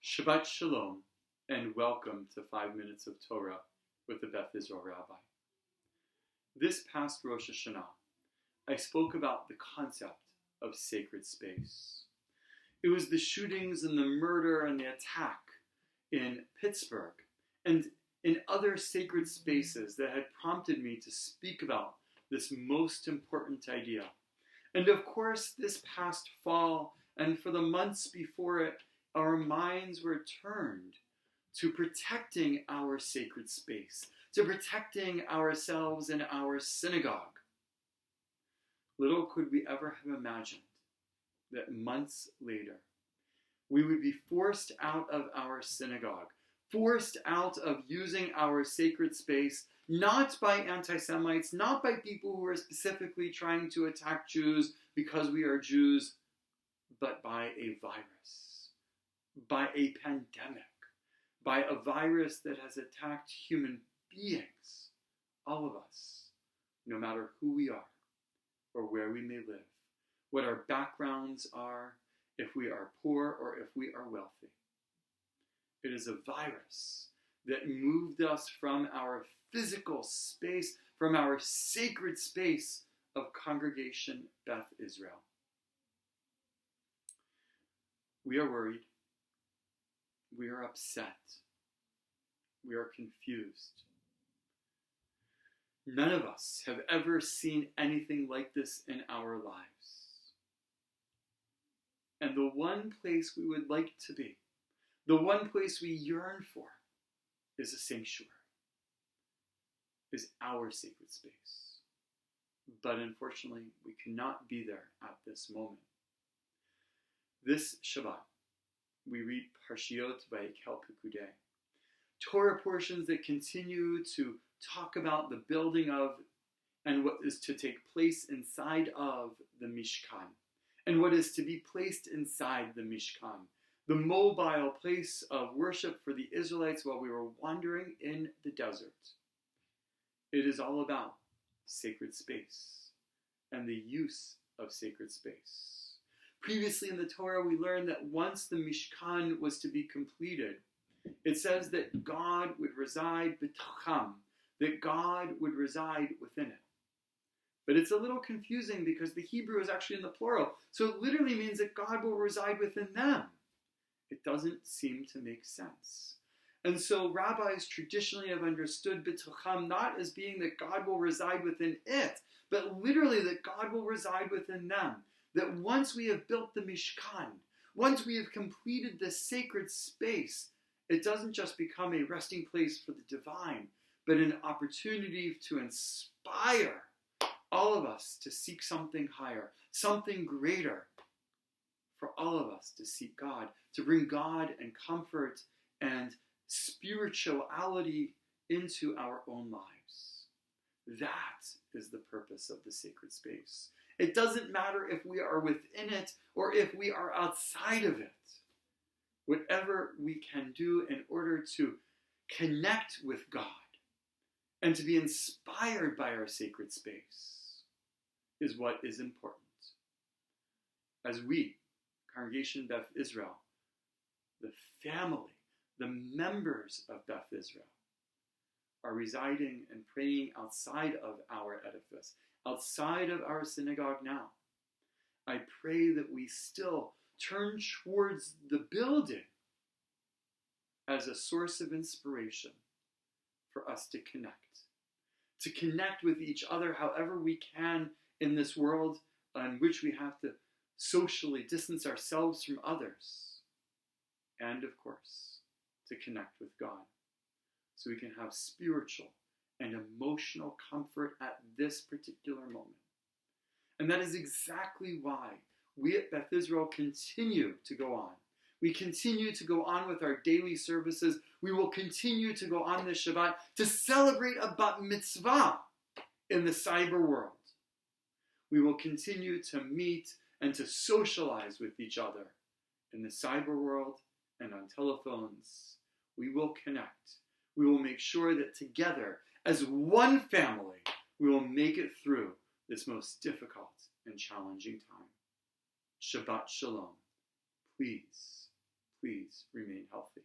Shabbat Shalom, and welcome to 5 Minutes of Torah with the Beth Israel Rabbi. This past Rosh Hashanah, I spoke about the concept of sacred space. It was the shootings and the murder and the attack in Pittsburgh and in other sacred spaces that had prompted me to speak about this most important idea. And of course, this past fall and for the months before it, our minds were turned to protecting our sacred space, to protecting ourselves in our synagogue. Little could we ever have imagined that months later, we would be forced out of our synagogue, forced out of using our sacred space, not by anti-Semites, not by people who are specifically trying to attack Jews because we are Jews, but by a virus, by a pandemic, by a virus that has attacked human beings, all of us, no matter who we are or where we may live, what our backgrounds are, if we are poor or if we are wealthy. It is a virus that moved us from our physical space, from our sacred space of Congregation Beth Israel. We are worried. We are upset. We are confused. None of us have ever seen anything like this in our lives. And the one place we would like to be, the one place we yearn for, is a sanctuary, is our sacred space. But unfortunately, we cannot be there at this moment. This Shabbat, we read Parshiot Vayikel Pekudei, Torah portions that continue to talk about the building of and what is to take place inside of the Mishkan, and what is to be placed inside the Mishkan, the mobile place of worship for the Israelites while we were wandering in the desert. It is all about sacred space and the use of sacred space. Previously in the Torah, we learned that once the Mishkan was to be completed, it says that God would reside b'tocham, that God would reside within it. But it's a little confusing because the Hebrew is actually in the plural, so it literally means that God will reside within them. It doesn't seem to make sense. And so rabbis traditionally have understood b'tocham not as being that God will reside within it, but literally that God will reside within them. That once we have built the Mishkan, once we have completed the sacred space, it doesn't just become a resting place for the divine, but an opportunity to inspire all of us to seek something higher, something greater, for all of us to seek God, to bring God and comfort and spirituality into our own lives. That is the purpose of the sacred space. It doesn't matter if we are within it or if we are outside of it. Whatever we can do in order to connect with God and to be inspired by our sacred space is what is important. As we, Congregation Beth Israel, the family, the members of Beth Israel, are residing and praying outside of our edifice, outside of our synagogue now, I pray that we still turn towards the building as a source of inspiration for us to connect with each other however we can in this world in which we have to socially distance ourselves from others, and of course, to connect with God, so we can have spiritual and emotional comfort at this particular moment. And that is exactly why we at Beth Israel continue to go on. We continue to go on with our daily services. We will continue to go on this Shabbat to celebrate a bat mitzvah in the cyber world. We will continue to meet and to socialize with each other in the cyber world and on telephones. We will connect. We will make sure that together, as one family, we will make it through this most difficult and challenging time. Shabbat Shalom. Please, Please remain healthy.